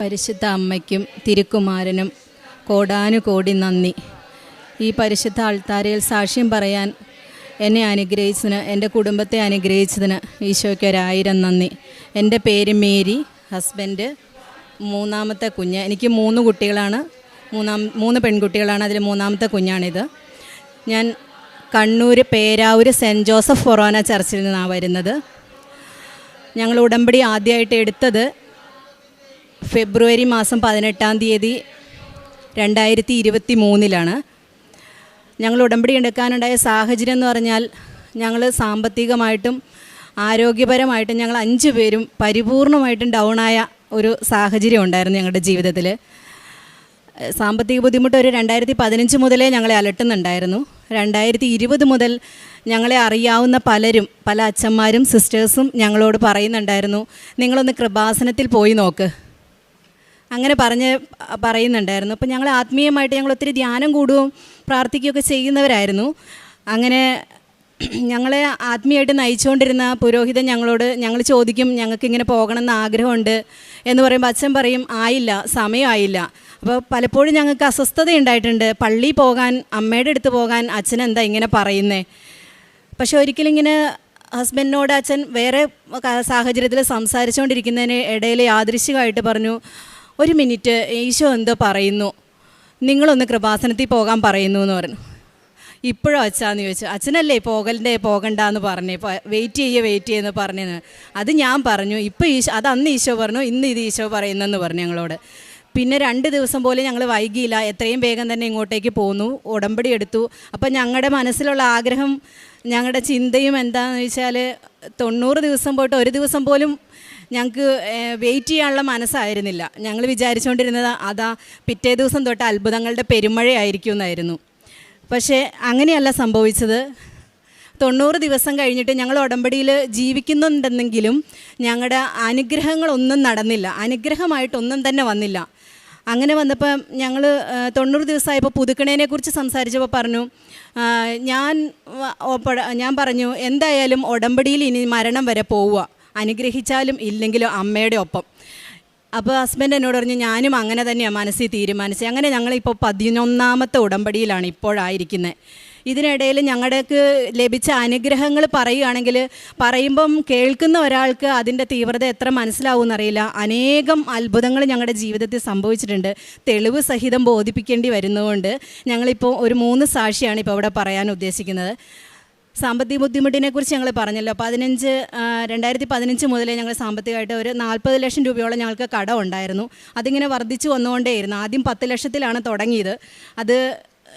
പരിശുദ്ധ അമ്മയ്ക്കും തിരുക്കുമാരനും കോടാനുകോടി നന്ദി. ഈ പരിശുദ്ധ അൾത്താരയിൽ സാക്ഷ്യം പറയാൻ എന്നെ അനുഗ്രഹിച്ചതിന്, എൻ്റെ കുടുംബത്തെ അനുഗ്രഹിച്ചതിന് ഈശോയ്ക്ക് 1000 നന്ദി. എൻ്റെ പേര് മേരി, ഹസ്ബൻഡ് മൂന്നാമത്തെ കുഞ്ഞ്. എനിക്ക് 3 കുട്ടികളാണ്, 3 പെൺകുട്ടികളാണ്. അതിൽ മൂന്നാമത്തെ കുഞ്ഞാണിത്. ഞാൻ കണ്ണൂർ പേരാവൂർ സെൻറ്റ് ജോസഫ് ഫൊറോന ചർച്ചിൽ നിന്നാണ് വരുന്നത്. ഞങ്ങൾ ഉടമ്പടി ആദ്യമായിട്ട് എടുത്തത് ഫെബ്രുവരി മാസം 18-ാം തീയതി 2023 ഞങ്ങൾ ഉടമ്പടി എടുക്കാനുണ്ടായ സാഹചര്യം എന്ന് പറഞ്ഞാൽ, ഞങ്ങൾ സാമ്പത്തികമായിട്ടും ആരോഗ്യപരമായിട്ടും ഞങ്ങൾ 5 പേരും പരിപൂർണമായിട്ടും ഡൗണായ ഒരു സാഹചര്യം ഉണ്ടായിരുന്നു ഞങ്ങളുടെ ജീവിതത്തിൽ. സാമ്പത്തിക ബുദ്ധിമുട്ട് ഒരു 2015 മുതലേ ഞങ്ങളെ അലട്ടുന്നുണ്ടായിരുന്നു. 2020 മുതൽ ഞങ്ങളെ അറിയാവുന്ന പലരും, പല അച്ഛന്മാരും സിസ്റ്റേഴ്സും ഞങ്ങളോട് പറയുന്നുണ്ടായിരുന്നു, നിങ്ങളൊന്ന് കൃപാസനത്തിൽ പോയി നോക്ക്, അങ്ങനെ പറയുന്നുണ്ടായിരുന്നു. അപ്പോൾ ഞങ്ങൾ ആത്മീയമായിട്ട് ഞങ്ങൾ ഒത്തിരി ധ്യാനം കൂടുകയും പ്രാർത്ഥിക്കുകയൊക്കെ ചെയ്യുന്നവരായിരുന്നു. അങ്ങനെ ഞങ്ങളെ ആത്മീയമായിട്ട് നയിച്ചുകൊണ്ടിരുന്ന പുരോഹിതൻ ഞങ്ങളോട്, ഞങ്ങൾ ചോദിക്കും ഞങ്ങൾക്കിങ്ങനെ പോകണമെന്ന് ആഗ്രഹമുണ്ട് എന്ന് പറയുമ്പോൾ അച്ഛൻ പറയും ആയില്ല, സമയമായില്ല. അപ്പോൾ പലപ്പോഴും ഞങ്ങൾക്ക് അസ്വസ്ഥത ഉണ്ടായിട്ടുണ്ട്. പള്ളിയിൽ പോകാൻ, അമ്മയുടെ അടുത്ത് പോകാൻ അച്ഛൻ എന്താ ഇങ്ങനെ പറയുന്നേ. പക്ഷെ ഒരിക്കലും ഇങ്ങനെ ഹസ്ബൻഡിനോട് അച്ഛൻ വേറെ സാഹചര്യത്തിൽ സംസാരിച്ചുകൊണ്ടിരിക്കുന്നതിന് ഇടയിൽ യാദൃശ്ചികമായിട്ട് പറഞ്ഞു, 1 മിനിറ്റ്, ഈശോ എന്തോ പറയുന്നു, നിങ്ങളൊന്ന് കൃപാസനത്തിൽ പോകാൻ പറയുന്നു എന്ന് പറഞ്ഞു. ഇപ്പോഴോ അച്ഛാന്ന് ചോദിച്ചു. അച്ഛനല്ലേ പോകണ്ടെന്ന് പറഞ്ഞേ, വെയിറ്റ് ചെയ്യുമെന്ന് പറഞ്ഞത്. അത് ഞാൻ പറഞ്ഞു. ഇപ്പോൾ അത് അന്ന് ഈശോ പറഞ്ഞു, ഇന്ന് ഇത് ഈശോ പറയുന്നെന്ന് പറഞ്ഞു ഞങ്ങളോട്. പിന്നെ 2 ദിവസം പോലും ഞങ്ങൾ വൈകിയില്ല, എത്രയും വേഗം തന്നെ ഇങ്ങോട്ടേക്ക് പോന്നു, ഉടമ്പടി എടുത്തു. അപ്പം ഞങ്ങളുടെ മനസ്സിലുള്ള ആഗ്രഹം, ഞങ്ങളുടെ ചിന്തയും എന്താണെന്ന് വെച്ചാൽ 90 ദിവസം പോയിട്ട് 1 ദിവസം പോലും ഞങ്ങൾക്ക് വെയിറ്റ് ചെയ്യാനുള്ള മനസ്സായിരുന്നില്ല. ഞങ്ങൾ വിചാരിച്ചുകൊണ്ടിരുന്നത് അതാ പിറ്റേ ദിവസം തൊട്ട് അത്ഭുതങ്ങളുടെ പെരുമഴയായിരിക്കും എന്നായിരുന്നു. പക്ഷേ അങ്ങനെയല്ല സംഭവിച്ചത്. 90 ദിവസം കഴിഞ്ഞിട്ട് ഞങ്ങൾ ഉടമ്പടിയിൽ ജീവിക്കുന്നുണ്ടെന്നെങ്കിലും ഞങ്ങളുടെ അനുഗ്രഹങ്ങളൊന്നും നടന്നില്ല, അനുഗ്രഹമായിട്ടൊന്നും തന്നെ വന്നില്ല. അങ്ങനെ വന്നപ്പോൾ ഞങ്ങൾ 90 ദിവസമായപ്പോൾ പുതുക്കണേനെക്കുറിച്ച് സംസാരിച്ചപ്പോൾ പറഞ്ഞു, ഞാൻ പറഞ്ഞു എന്തായാലും ഉടമ്പടിയിൽ ഇനി മരണം വരെ പോവുക, അനുഗ്രഹിച്ചാലും ഇല്ലെങ്കിലും അമ്മയുടെ ഒപ്പം. അപ്പോൾ ഹസ്ബൻഡ് എന്നോട് പറഞ്ഞു, ഞാനും അങ്ങനെ തന്നെയാണ് മനസ്സിൽ തീരുമാനിച്ചത്. അങ്ങനെ ഞങ്ങളിപ്പോൾ 11ാമത്തെ ഉടമ്പടിയിലാണ് ഇപ്പോഴായിരിക്കുന്നത്. ഇതിനിടയിൽ ഞങ്ങൾക്ക് ലഭിച്ച അനുഗ്രഹങ്ങൾ പറയുമ്പം കേൾക്കുന്ന ഒരാൾക്ക് അതിൻ്റെ തീവ്രത എത്ര മനസ്സിലാവുമെന്നറിയില്ല. അനേകം അത്ഭുതങ്ങൾ ഞങ്ങളുടെ ജീവിതത്തിൽ സംഭവിച്ചിട്ടുണ്ട്. തെളിവ് സഹിതം ബോധിപ്പിക്കേണ്ടി വരുന്നതുകൊണ്ട് ഞങ്ങളിപ്പോൾ ഒരു 3 സാക്ഷിയാണ് ഇപ്പോൾ ഇവിടെ പറയാൻ ഉദ്ദേശിക്കുന്നത്. സാമ്പത്തിക ബുദ്ധിമുട്ടിനെക്കുറിച്ച് ഞങ്ങൾ പറഞ്ഞല്ലോ. 2015 മുതലേ ഞങ്ങൾ സാമ്പത്തികമായിട്ട് ഒരു 40 ലക്ഷം രൂപയോളം ഞങ്ങൾക്ക് കടം ഉണ്ടായിരുന്നു. അതിങ്ങനെ വർദ്ധിച്ചു വന്നുകൊണ്ടേയിരുന്നു. ആദ്യം 10 ലക്ഷത്തിലാണ് തുടങ്ങിയത്. അത്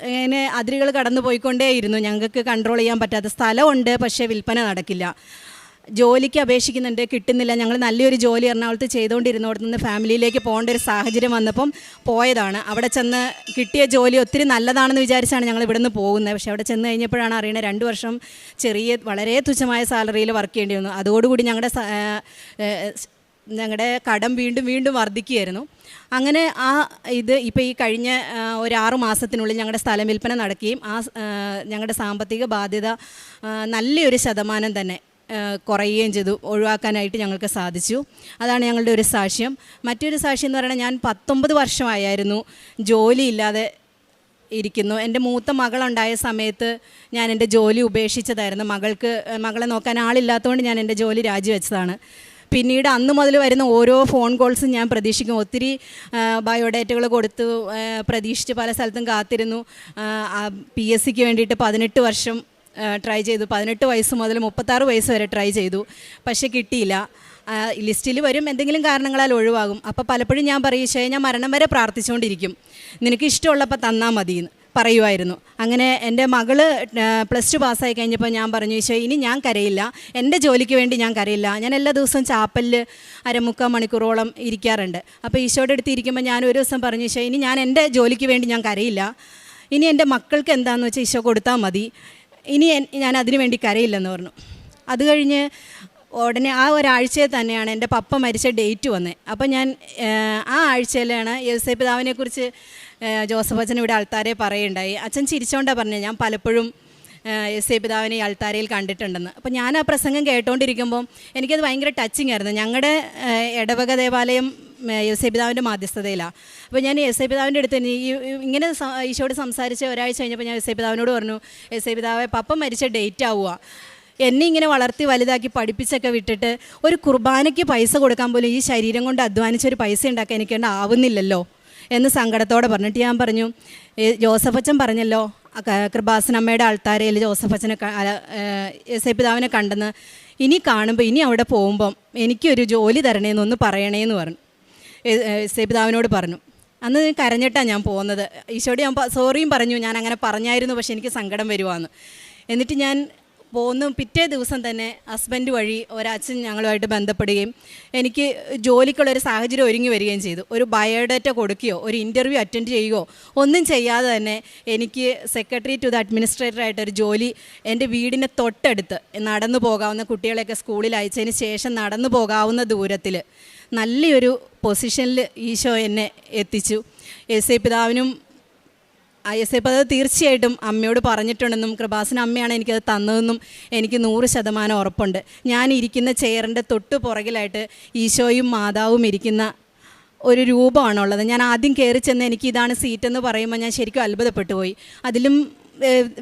ഇങ്ങനെ അതിരുകൾ കടന്നു പോയിക്കൊണ്ടേയിരുന്നു. ഞങ്ങൾക്ക് കൺട്രോൾ ചെയ്യാൻ പറ്റാത്ത സ്ഥലമുണ്ട്, പക്ഷേ വിൽപ്പന നടക്കില്ല. ജോലിക്ക് അപേക്ഷിക്കുന്നുണ്ട്, കിട്ടുന്നില്ല. ഞങ്ങൾ നല്ലൊരു ജോലി എറണാകുളത്ത് ചെയ്തുകൊണ്ടിരുന്നോടത്ത് നിന്ന് ഫാമിലിയിലേക്ക് പോകേണ്ട ഒരു സാഹചര്യം വന്നപ്പം പോയതാണ്. അവിടെ ചെന്ന് കിട്ടിയ ജോലി ഒത്തിരി നല്ലതാണെന്ന് വിചാരിച്ചാണ് ഞങ്ങൾ ഇവിടെ നിന്ന് പോകുന്നത്. പക്ഷേ അവിടെ ചെന്ന് കഴിഞ്ഞപ്പോഴാണ് അറിയണത് 2 വർഷം വളരെ തുച്ഛമായ സാലറിയിൽ വർക്ക് ചെയ്യേണ്ടി വന്നു. അതോടുകൂടി ഞങ്ങളുടെ കടം വീണ്ടും വർദ്ധിക്കുകയായിരുന്നു. അങ്ങനെ ഇപ്പോൾ ഈ കഴിഞ്ഞ ഒരു 6 മാസത്തിനുള്ളിൽ ഞങ്ങളുടെ സ്ഥലം വിൽപ്പന നടക്കുകയും ഞങ്ങളുടെ സാമ്പത്തിക ബാധ്യത നല്ലൊരു ശതമാനം തന്നെ കുറയുകയും ചെയ്തു. ഒഴിവാക്കാനായിട്ട് ഞങ്ങൾക്ക് സാധിച്ചു. അതാണ് ഞങ്ങളുടെ ഒരു സാക്ഷ്യം. മറ്റൊരു സാക്ഷ്യം എന്ന് പറയുന്നത്, ഞാൻ 19 വർഷമായിരുന്നു ജോലിയില്ലാതെ ഇരിക്കുന്നു. എൻ്റെ മൂത്ത മകളുണ്ടായ സമയത്ത് ഞാൻ എൻ്റെ ജോലി ഉപേക്ഷിച്ചതായിരുന്നു. മകളെ നോക്കാൻ ആളില്ലാത്തതുകൊണ്ട് ഞാൻ എൻ്റെ ജോലി രാജിവെച്ചതാണ്. പിന്നീട് അന്ന് മുതൽ വരുന്ന ഓരോ ഫോൺ കോൾസും ഞാൻ പ്രതീക്ഷിക്കും. ഒത്തിരി ബയോഡേറ്റകൾ കൊടുത്തു, പ്രതീക്ഷിച്ച് പല സ്ഥലത്തും കാത്തിരുന്നു. PSCക്ക് വേണ്ടിയിട്ട് 18 വർഷം ട്രൈ ചെയ്തു. 18 വയസ്സ് മുതൽ 36 വയസ്സ് വരെ ട്രൈ ചെയ്തു, പക്ഷേ കിട്ടിയില്ല. ലിസ്റ്റിൽ വരും, എന്തെങ്കിലും കാരണങ്ങളാൽ ഒഴിവാകും. അപ്പോൾ പലപ്പോഴും ഞാൻ പറയും, ഈശോയെ ഞാൻ മരണം വരെ പ്രാർത്ഥിച്ചുകൊണ്ടിരിക്കും, നിനക്ക് ഇഷ്ടമുള്ളപ്പോൾ തന്നാൽ മതിയെന്ന് പറയുമായിരുന്നു. അങ്ങനെ എൻ്റെ മകള് +2 പാസ്സായി കഴിഞ്ഞപ്പോൾ ഞാൻ പറഞ്ഞു, ഈശോ ഇനി ഞാൻ കരയില്ല, എൻ്റെ ജോലിക്ക് വേണ്ടി ഞാൻ കരയില്ല. ഞാൻ എല്ലാ ദിവസവും ചാപ്പലിൽ 3/4 മണിക്കൂറോളം ഇരിക്കാറുണ്ട്. അപ്പോൾ ഈശോയുടെ അടുത്ത് ഇരിക്കുമ്പോൾ ഞാൻ ഒരു ദിവസം പറഞ്ഞു, ഈശോ ഇനി ഞാൻ എൻ്റെ ജോലിക്ക് വേണ്ടി ഞാൻ കരയില്ല, ഇനി എൻ്റെ മക്കൾക്ക് എന്താണെന്ന് വെച്ചാൽ ഈശോ കൊടുത്താൽ മതി, ഇനി ഞാൻ അതിനു വേണ്ടി കരയില്ലെന്ന് പറഞ്ഞു. അത് കഴിഞ്ഞ് ഉടനെ ആ ഒരാഴ്ചയിൽ തന്നെയാണ് എൻ്റെ പപ്പ മരിച്ച ഡേറ്റ് വന്നത്. അപ്പോൾ ഞാൻ ആ ആഴ്ചയിലാണ് യേശുദൈവ പിതാവിനെക്കുറിച്ച് ജോസഫ് അച്ഛൻ ഇവിടെ ആൾത്താരെ പറയുണ്ടായി. അച്ഛൻ ചിരിച്ചോണ്ടാണ് പറഞ്ഞത്, ഞാൻ പലപ്പോഴും യേശുദൈവ പിതാവിനെ ഈ ആൾത്താരയിൽ കണ്ടിട്ടുണ്ടെന്ന്. അപ്പോൾ ഞാൻ ആ പ്രസംഗം കേട്ടുകൊണ്ടിരിക്കുമ്പോൾ എനിക്കത് ഭയങ്കര ടച്ചിങ് ആയിരുന്നു. ഞങ്ങളുടെ ഇടവക ദേവാലയം യേശു പിതാവിൻ്റെ മാധ്യസ്ഥതയിലാണ്. അപ്പോൾ ഞാൻ യേശു പിതാവിൻ്റെ അടുത്ത് ഇങ്ങനെ ഈശോയോട് സംസാരിച്ച് ഒരാഴ്ച കഴിഞ്ഞപ്പോൾ ഞാൻ യേശു പിതാവിനോട് പറഞ്ഞു, യേശു പിതാവെ പപ്പ മരിച്ച ഡേറ്റ് ആവുക, എന്നെ ഇങ്ങനെ വളർത്തി വലുതാക്കി പഠിപ്പിച്ചൊക്കെ വിട്ടിട്ട് ഒരു കുർബാനയ്ക്ക് പൈസ കൊടുക്കാൻ പോലും ഈ ശരീരം കൊണ്ട് അധ്വാനിച്ചൊരു പൈസ ഉണ്ടാക്കാൻ എനിക്കൊണ്ട് ആവുന്നില്ലല്ലോ എന്ന് സങ്കടത്തോടെ പറഞ്ഞിട്ട് ഞാൻ പറഞ്ഞു, ജോസഫച്ചൻ പറഞ്ഞല്ലോ കൃപാസനമ്മയുടെ ആൾത്താരയിൽ ജോസഫച്ചനെ യേശു പിതാവിനെ കണ്ടെന്ന്, ഇനി കാണുമ്പോൾ ഇനി അവിടെ പോകുമ്പം എനിക്കൊരു ജോലി തരണേന്നൊന്ന് പറയണേന്ന് പറഞ്ഞു. യേശു പിതാവിനോട് പറഞ്ഞു. അന്ന് കരഞ്ഞിട്ടാണ് ഞാൻ പോകുന്നത്. ഈശോയോട് ഞാൻ സോറിയും പറഞ്ഞു, ഞാൻ അങ്ങനെ പറഞ്ഞായിരുന്നു, പക്ഷെ എനിക്ക് സങ്കടം വരുവാന്ന്. എന്നിട്ട് ഞാൻ പോകുന്നു. പിറ്റേ ദിവസം തന്നെ ഹസ്ബൻഡ് വഴി ഒരച്ഛൻ ഞങ്ങളുമായിട്ട് ബന്ധപ്പെടുകയും എനിക്ക് ജോലിക്കുള്ളൊരു സാഹചര്യം ഒരുങ്ങി വരികയും ചെയ്തു. ഒരു ബയോഡാറ്റ കൊടുക്കുകയോ ഒരു ഇൻ്റർവ്യൂ അറ്റൻഡ് ചെയ്യുകയോ ഒന്നും ചെയ്യാതെ തന്നെ എനിക്ക് സെക്രട്ടറി ടു ദ അഡ്മിനിസ്ട്രേറ്ററായിട്ടൊരു ജോലി എൻ്റെ വീടിന് തൊട്ടടുത്ത് നടന്നു പോകാവുന്ന, കുട്ടികളെയൊക്കെ സ്കൂളിൽ അയച്ചതിന് ശേഷം നടന്നു പോകാവുന്ന ദൂരത്തിൽ നല്ലൊരു പൊസിഷനിൽ ഈശോ എന്നെ എത്തിച്ചു. യേശു പിതാവിനും യേശുപ്പത് തീർച്ചയായിട്ടും അമ്മയോട് പറഞ്ഞിട്ടുണ്ടെന്നും കൃപാസന അമ്മയാണ് എനിക്കത് തന്നതെന്നും എനിക്ക് 100% ഉറപ്പുണ്ട്. ഞാൻ ഇരിക്കുന്ന ചെയറിൻ്റെ തൊട്ട് പുറകിലായിട്ട് ഈശോയും മാതാവും ഇരിക്കുന്ന ഒരു രൂപമാണുള്ളത്. ഞാൻ ആദ്യം കയറി ചെന്ന് എനിക്ക് ഇതാണ് സീറ്റെന്ന് പറയുമ്പോൾ ഞാൻ ശരിക്കും അത്ഭുതപ്പെട്ടു പോയി. അതിലും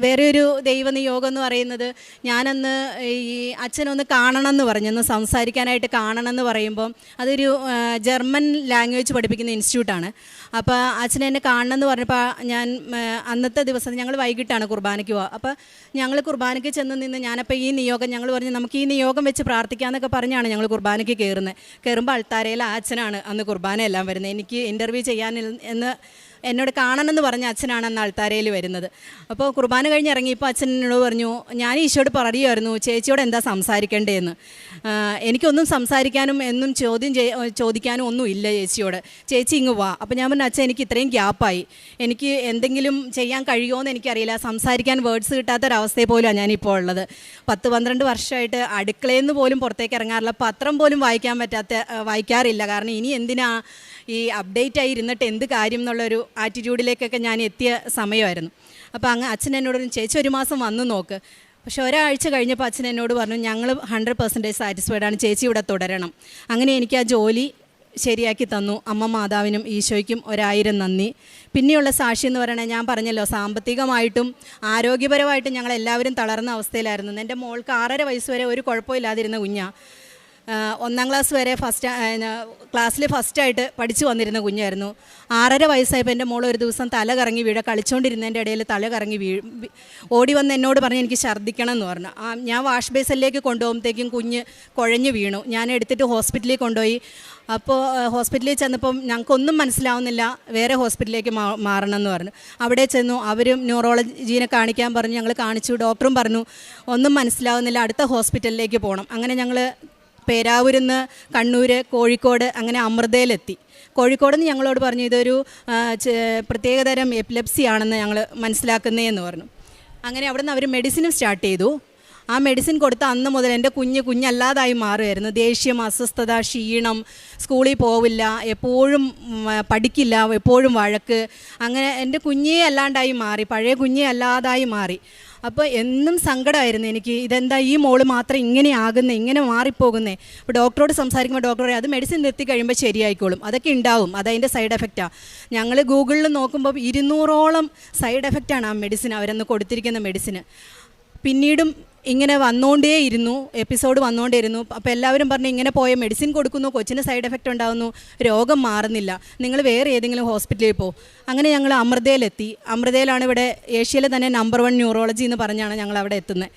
വേറെ ഒരു ദൈവനിയോഗം എന്ന് പറയുന്നത്, ഞാനന്ന് ഈ അച്ഛനൊന്ന് കാണണം എന്ന് പറഞ്ഞൊന്ന് സംസാരിക്കാനായിട്ട് കാണണം എന്ന് പറയുമ്പം അതൊരു ജർമ്മൻ ലാംഗ്വേജ് പഠിപ്പിക്കുന്ന ഇൻസ്റ്റിറ്റ്യൂട്ടാണ്. അപ്പോൾ അച്ഛനെ എന്നെ കാണണം എന്ന് പറഞ്ഞപ്പോൾ ഞാൻ അന്നത്തെ ദിവസം ഞങ്ങൾ വൈകിട്ടാണ് കുർബാനയ്ക്ക് പോവുക. അപ്പോൾ ഞങ്ങൾ കുർബാനയ്ക്ക് ചെന്ന് നിന്ന് ഞാനപ്പോൾ ഈ നിയോഗം ഞങ്ങൾ പറഞ്ഞു നമുക്ക് ഈ നിയോഗം വെച്ച് പ്രാർത്ഥിക്കാമെന്നൊക്കെ പറഞ്ഞാണ് ഞങ്ങൾ കുർബാനയ്ക്ക് കയറുമ്പോൾ അൾത്താരയിൽ ആ അച്ഛനാണ് അന്ന് കുർബാനയെല്ലാം വരുന്നത്. എനിക്ക് ഇൻ്റർവ്യൂ ചെയ്യാൻ എന്ന് എന്നോട് കാണണമെന്ന് പറഞ്ഞ അച്ഛനാണ് അന്ന് അൾത്താരയിൽ വരുന്നത്. അപ്പോൾ കുർബാന കഴിഞ്ഞ് ഇറങ്ങിയപ്പോൾ അച്ഛൻ എന്നോട് പറഞ്ഞു, ഞാൻ ഈശോയോട് പറയുമായിരുന്നു ചേച്ചിയോട് എന്താ സംസാരിക്കേണ്ടതെന്ന്. എനിക്കൊന്നും സംസാരിക്കാനും എന്നും ചോദിക്കാനും ഒന്നും ഇല്ല ചേച്ചിയോട്, ചേച്ചി ഇങ്ങ് വാ. അപ്പോൾ ഞാൻ പറഞ്ഞു, അച്ഛൻ എനിക്ക് ഇത്രയും ഗ്യാപ്പായി, എനിക്ക് എന്തെങ്കിലും ചെയ്യാൻ കഴിയുമോ എന്ന് എനിക്കറിയില്ല, സംസാരിക്കാൻ വേർഡ്സ് കിട്ടാത്തൊരവസ്ഥയിൽ പോലുമാണ് ഞാനിപ്പോൾ ഉള്ളത്. 10-12 വർഷമായിട്ട് അടുക്കളയിൽ നിന്ന് പോലും പുറത്തേക്ക് ഇറങ്ങാറില്ല, പത്രം പോലും വായിക്കാറില്ല. കാരണം ഇനി എന്തിനാ ഈ അപ്ഡേറ്റ് ആയി ഇരുന്നിട്ട് എന്ത് കാര്യം എന്നുള്ളൊരു ആറ്റിറ്റ്യൂഡിലേക്കൊക്കെ ഞാൻ എത്തിയ സമയമായിരുന്നു. അപ്പോൾ അച്ഛൻ എന്നോട് ചേച്ചി 1 മാസം വന്ന് നോക്ക്. പക്ഷേ ഒരാഴ്ച കഴിഞ്ഞപ്പോൾ അച്ഛൻ എന്നോട് പറഞ്ഞു, ഞങ്ങൾ 100% സാറ്റിസ്ഫൈഡ് ആണ്, ചേച്ചി ഇവിടെ തുടരണം. അങ്ങനെ എനിക്ക് ആ ജോലി ശരിയാക്കി തന്നു. അമ്മ മാതാവിനും ഈശോയ്ക്കും 1000 നന്ദി. പിന്നെയുള്ള സാക്ഷി എന്ന് പറയുന്നത്, ഞാൻ പറഞ്ഞല്ലോ സാമ്പത്തികമായിട്ടും ആരോഗ്യപരമായിട്ടും ഞങ്ങളെല്ലാവരും തളർന്ന അവസ്ഥയിലായിരുന്നു. എൻ്റെ മോൾക്ക് 6.5 വയസ്സ് വരെ ഒരു കുഴപ്പമില്ലാതിരുന്ന കുഞ്ഞാണ്. 1ാം ക്ലാസ് വരെ ക്ലാസ്സിൽ ഫസ്റ്റായിട്ട് പഠിച്ചു വന്നിരുന്ന കുഞ്ഞായിരുന്നു. 6.5 വയസ്സായപ്പോൾ എൻ്റെ മോൾ ഒരു ദിവസം തല കറങ്ങി കളിച്ചുകൊണ്ടിരുന്നതിൻ്റെ ഇടയിൽ തല കറങ്ങി ഓടി വന്ന് എന്നോട് പറഞ്ഞ് എനിക്ക് ഛർദ്ദിക്കണം എന്ന് പറഞ്ഞു. ഞാൻ വാഷ് ബേസിലേക്ക് കൊണ്ടുപോകുമ്പോഴത്തേക്കും കുഞ്ഞ് കുഴഞ്ഞു വീണു. ഞാൻ എടുത്തിട്ട് ഹോസ്പിറ്റലിൽ കൊണ്ടുപോയി. അപ്പോൾ ഹോസ്പിറ്റലിൽ ചെന്നപ്പം ഞങ്ങൾക്കൊന്നും മനസ്സിലാവുന്നില്ല, വേറെ ഹോസ്പിറ്റലിലേക്ക് മാറണം എന്ന് പറഞ്ഞു. അവിടെ ചെന്നു, അവരും ന്യൂറോളജീനെ കാണിക്കാൻ പറഞ്ഞു. ഞങ്ങൾ കാണിച്ചു, ഡോക്ടറും പറഞ്ഞു ഒന്നും മനസ്സിലാവുന്നില്ല, അടുത്ത ഹോസ്പിറ്റലിലേക്ക് പോകണം. അങ്ങനെ ഞങ്ങൾ പേരാവൂരിൽ നിന്ന് കണ്ണൂർ, കോഴിക്കോട്, അങ്ങനെ അമൃതയിലെത്തി. കോഴിക്കോട് നിന്ന് ഞങ്ങളോട് പറഞ്ഞു ഇതൊരു പ്രത്യേകതരം എപ്പിലെപ്സി ആണെന്ന് ഞങ്ങൾ മനസ്സിലാക്കുന്നതെന്ന് പറഞ്ഞു. അങ്ങനെ അവിടെ നിന്ന് അവർ മെഡിസിനും സ്റ്റാർട്ട് ചെയ്തു. ആ മെഡിസിൻ കൊടുത്ത അന്ന് മുതൽ എൻ്റെ കുഞ്ഞല്ലാതായി മാറുമായിരുന്നു. ദേഷ്യം, അസ്വസ്ഥത, ക്ഷീണം, സ്കൂളിൽ പോവില്ല, എപ്പോഴും പഠിക്കില്ല, എപ്പോഴും വഴക്ക്, അങ്ങനെ എൻ്റെ കുഞ്ഞേ അല്ലാണ്ടായി മാറി, പഴയ കുഞ്ഞേ അല്ലാതായി മാറി. അപ്പോൾ എന്നും സങ്കടമായിരുന്നു എനിക്ക്, ഇതെന്താ ഈ മോള് മാത്രം ഇങ്ങനെ ആകുന്നേ, ഇങ്ങനെ മാറിപ്പോകുന്നേ. അപ്പോൾ ഡോക്ടറോട് സംസാരിക്കുമ്പോൾ ഡോക്ടർ പറയും അത് മെഡിസിൻ നിർത്തി കഴിയുമ്പോൾ ശരിയായിക്കോളും, അതൊക്കെ ഉണ്ടാവും, അതതിൻ്റെ സൈഡ് എഫക്റ്റാണ്. ഞങ്ങൾ ഗൂഗിളിൽ നോക്കുമ്പോൾ 200ഓളം സൈഡ് എഫക്റ്റാണ് ആ മെഡിസിൻ, അവരന്ന് കൊടുത്തിരിക്കുന്ന മെഡിസിന്. പിന്നീടും ഇങ്ങനെ വന്നുകൊണ്ടേയിരുന്നു, എപ്പിസോഡ് വന്നുകൊണ്ടേയിരുന്നു. അപ്പോൾ എല്ലാവരും പറഞ്ഞു ഇങ്ങനെ പോയ മെഡിസിൻ കൊടുക്കുന്നു, കൊച്ചിന് സൈഡ് എഫക്റ്റ് ഉണ്ടാകുന്നു, രോഗം മാറുന്നില്ല, നിങ്ങൾ വേറെ ഏതെങ്കിലും ഹോസ്പിറ്റലിൽ പോകും. അങ്ങനെ ഞങ്ങൾ അമൃതയിലെത്തി. അമൃതയിലാണ് ഇവിടെ ഏഷ്യയിലെ തന്നെ നമ്പർ 1 ന്യൂറോളജി എന്ന് പറഞ്ഞാണ് ഞങ്ങൾ അവിടെ എത്തുന്നത്.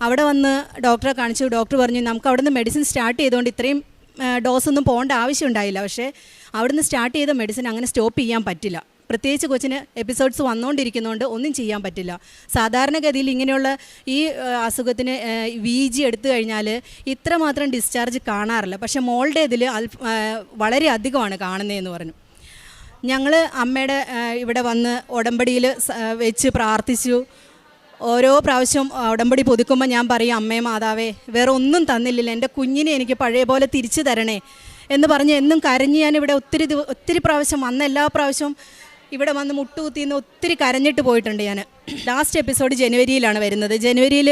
അവിടെ വന്ന് ഡോക്ടറെ കാണിച്ചു. ഡോക്ടർ പറഞ്ഞു നമുക്ക് അവിടെ നിന്ന് മെഡിസിൻ സ്റ്റാർട്ട് ചെയ്തുകൊണ്ട് ഇത്രയും ഡോസൊന്നും പോകേണ്ട ആവശ്യം ഉണ്ടായില്ല, പക്ഷേ അവിടെ നിന്ന് സ്റ്റാർട്ട് ചെയ്ത മെഡിസിൻ അങ്ങനെ സ്റ്റോപ്പ് ചെയ്യാൻ പറ്റില്ല. പ്രത്യേകിച്ച് കൊച്ചിന് എപ്പിസോഡ്സ് വന്നുകൊണ്ടിരിക്കുന്നതുകൊണ്ട് ഒന്നും ചെയ്യാൻ പറ്റില്ല. സാധാരണഗതിയിൽ ഇങ്ങനെയുള്ള ഈ അസുഖത്തിന് VG എടുത്തു കഴിഞ്ഞാൽ ഇത്രമാത്രം ഡിസ്ചാർജ് കാണാറില്ല, പക്ഷേ മോളുടെ ഇതിൽ വളരെ അധികമാണ് കാണുന്നതെന്ന് പറഞ്ഞു. ഞങ്ങൾ അമ്മയുടെ ഇവിടെ വന്ന് ഉടമ്പടിയിൽ വെച്ച് പ്രാർത്ഥിച്ചു. ഓരോ പ്രാവശ്യം ഉടമ്പടി പുതുക്കുമ്പോൾ ഞാൻ പറയും അമ്മേ മാതാവേ വേറെ ഒന്നും തന്നില്ലല്ലോ, എൻ്റെ കുഞ്ഞിനെ എനിക്ക് പഴയ പോലെ തിരിച്ചു തരണേ എന്ന് പറഞ്ഞ് എന്നും കരഞ്ഞ് ഞാനിവിടെ ഒത്തിരി പ്രാവശ്യം വന്ന എല്ലാ പ്രാവശ്യവും ഇവിടെ വന്ന് മുട്ടുകുത്തിന്ന് ഒത്തിരി കരഞ്ഞിട്ട് പോയിട്ടുണ്ട് ഞാൻ. ലാസ്റ്റ് എപ്പിസോഡ് ജനുവരിയിലാണ് വരുന്നത്. ജനുവരിയിൽ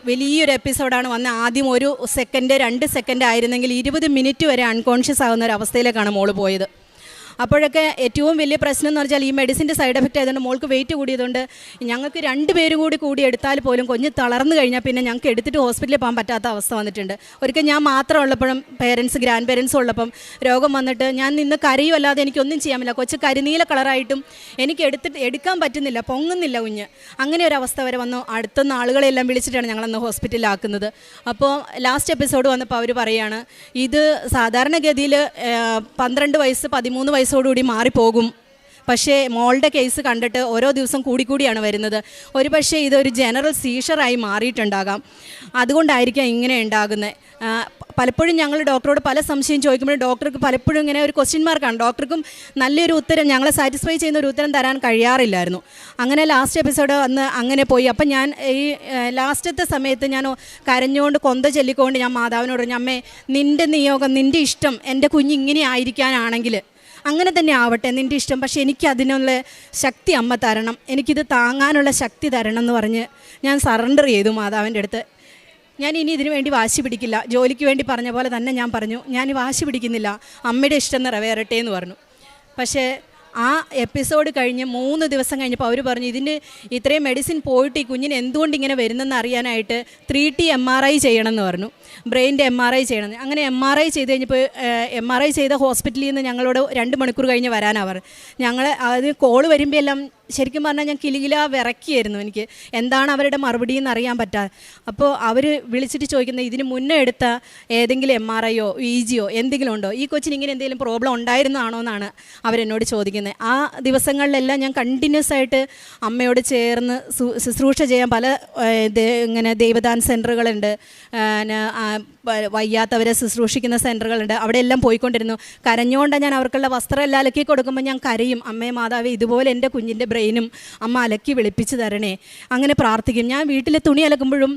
വലിയൊരു എപ്പിസോഡാണ് വന്നത്. ആദ്യം 1 സെക്കൻഡ് 2 സെക്കൻഡ് ആയിരുന്നെങ്കിൽ 20 മിനിറ്റ് വരെ അൺകോൺഷ്യസ് ആകുന്ന ഒരു അവസ്ഥയിലേക്കാണ് മോള് പോയത്. അപ്പോഴൊക്കെ ഏറ്റവും വലിയ പ്രശ്നം എന്ന് പറഞ്ഞാൽ ഈ മെഡിസിൻ്റെ സൈഡ് എഫക്റ്റ് ആയതുകൊണ്ട് മോൾക്ക് വെയിറ്റ് കൂടിയതുകൊണ്ട് ഞങ്ങൾക്ക് 2 പേരും കൂടി എടുത്താൽ പോലും കുഞ്ഞ് തളർന്നു കഴിഞ്ഞാൽ പിന്നെ ഞങ്ങൾക്ക് എടുത്തിട്ട് ഹോസ്പിറ്റലിൽ പോകാൻ പറ്റാത്ത അവസ്ഥ വന്നിട്ടുണ്ട്. ഒരിക്കൽ ഞാൻ മാത്രം ഉള്ളപ്പോഴും ഗ്രാൻഡ് പേരൻസ് ഉള്ളപ്പം രോഗം വന്നിട്ട് ഞാൻ നിന്ന് കരയുമല്ലാതെ എനിക്കൊന്നും ചെയ്യാൻ പറ്റില്ല. കൊച്ച് കരിനീല കളറായിട്ടും എനിക്ക് എടുക്കാൻ പറ്റുന്നില്ല, പൊങ്ങുന്നില്ല കുഞ്ഞ്. അങ്ങനെ ഒരു അവസ്ഥ വരെ വന്നു. അടുത്തുനിന്ന് ആളുകളെല്ലാം വിളിച്ചിട്ടാണ് ഞങ്ങളന്ന് ഹോസ്പിറ്റലിലാക്കുന്നത്. അപ്പോൾ ലാസ്റ്റ് എപ്പിസോഡ് വന്നപ്പോൾ അവർ പറയുകയാണ്, ഇത് സാധാരണഗതിയിൽ 12 വയസ്സ് 13 വയസ്സോടുകൂടി മാറിപ്പോകും. പക്ഷേ മോളുടെ കേസ് കണ്ടിട്ട് ഓരോ ദിവസം കൂടിയാണ് വരുന്നത്. ഒരു പക്ഷേ ഇതൊരു ജനറൽ സീഷറായി മാറിയിട്ടുണ്ടാകാം. അതുകൊണ്ടായിരിക്കാം ഇങ്ങനെ ഉണ്ടാകുന്നത്. പലപ്പോഴും ഞങ്ങൾ ഡോക്ടറോട് പല സംശയം ചോദിക്കുമ്പോഴും ഡോക്ടർക്ക് പലപ്പോഴും ഇങ്ങനെ ഒരു ക്വസ്റ്റ്യൻ മാർക്കാണ്. ഡോക്ടർക്കും നല്ലൊരു ഉത്തരം, ഞങ്ങളെ സാറ്റിസ്ഫൈ ചെയ്യുന്ന ഒരു ഉത്തരം തരാൻ കഴിയാറില്ലായിരുന്നു. അങ്ങനെ ലാസ്റ്റ് എപ്പിസോഡ് വന്ന് അങ്ങനെ പോയി. അപ്പം ഞാൻ ഈ ലാസ്റ്റത്തെ സമയത്ത് ഞാൻ കരഞ്ഞുകൊണ്ട് കൊന്ത ചൊല്ലിക്കൊണ്ട് ഞാൻ മാതാവിനോട് പറഞ്ഞു, അമ്മേ നിൻ്റെ നിയോഗം, നിൻ്റെ ഇഷ്ടം എൻ്റെ കുഞ്ഞ് ഇങ്ങനെ ആയിരിക്കാനാണെങ്കിൽ അങ്ങനെ തന്നെ ആവട്ടെ, നിൻ്റെ ഇഷ്ടം. പക്ഷേ എനിക്ക് അതിനുള്ള ശക്തി അമ്മ തരണം, എനിക്കിത് താങ്ങാനുള്ള ശക്തി തരണം എന്ന് പറഞ്ഞ് ഞാൻ സറണ്ടർ ചെയ്തു മാതാവിൻ്റെ അടുത്ത്. ഞാൻ ഇനി ഇതിനു വേണ്ടി വാശി പിടിക്കില്ല. ജോലിക്ക് വേണ്ടി പറഞ്ഞ പോലെ തന്നെ ഞാൻ പറഞ്ഞു, ഞാൻ വാശി പിടിക്കുന്നില്ല, അമ്മയുടെ ഇഷ്ടം നിറവേറട്ടെ എന്ന് പറഞ്ഞു. പക്ഷേ ആ എപ്പിസോഡ് കഴിഞ്ഞ് 3 ദിവസം കഴിഞ്ഞപ്പോൾ അവർ പറഞ്ഞു, ഇതിന് ഇത്രയും മെഡിസിൻ പോയിട്ട് ഈ കുഞ്ഞിന് എന്തുകൊണ്ട് ഇങ്ങനെ വരുന്നെന്ന് അറിയാനായിട്ട് 3T MRI ചെയ്യണമെന്ന് പറഞ്ഞു. ബ്രെയിൻ്റെ MRI ചെയ്യണമെന്ന്. അങ്ങനെ MRI ചെയ്ത് കഴിഞ്ഞപ്പോൾ MRI ചെയ്ത ഹോസ്പിറ്റലിൽ നിന്ന് ഞങ്ങളോട് 2 മണിക്കൂർ കഴിഞ്ഞ് വരാനാണ് പറഞ്ഞു. ഞങ്ങൾ അത് കോള് വരുമ്പോൾ എല്ലാം ശരിക്കും പറഞ്ഞാൽ ഞാൻ കിലുകില വിറക്കിയായിരുന്നു. എനിക്ക് എന്താണ് അവരുടെ മറുപടി എന്ന് അറിയാൻ പറ്റാതെ. അപ്പോൾ അവർ വിളിച്ചിട്ട് ചോദിക്കുന്നത്, ഇതിന് മുന്നേ എടുത്ത ഏതെങ്കിലും MRIയോ EGയോ എന്തെങ്കിലും ഉണ്ടോ, ഈ കൊച്ചിന് ഇങ്ങനെ എന്തെങ്കിലും പ്രോബ്ലം ഉണ്ടായിരുന്നതാണോ എന്നാണ് അവരെന്നോട് ചോദിക്കുന്നത്. ആ ദിവസങ്ങളിലെല്ലാം ഞാൻ കണ്ടിന്യൂസ് ആയിട്ട് അമ്മയോട് ചേർന്ന് ശുശ്രൂഷ ചെയ്യാൻ പല ഇങ്ങനെ ദൈവദാൻ സെൻറ്ററുകളുണ്ട്, വയ്യാത്തവരെ ശുശ്രൂഷിക്കുന്ന സെൻറ്ററുകളുണ്ട്, അവിടെയെല്ലാം പോയിക്കൊണ്ടിരുന്നു. കരഞ്ഞുകൊണ്ടാണ് ഞാൻ അവർക്കുള്ള വസ്ത്രം എല്ലാം അലക്കി കൊടുക്കുമ്പോൾ ഞാൻ കരയും, അമ്മേ മാതാവേ ഇതുപോലെ എൻ്റെ കുഞ്ഞിൻ്റെ ബ്രെയിനും അമ്മ അലക്കി വെളുപ്പിച്ച് തരണേ, അങ്ങനെ പ്രാർത്ഥിക്കും. ഞാൻ വീട്ടിലെ തുണി അലക്കുമ്പോഴും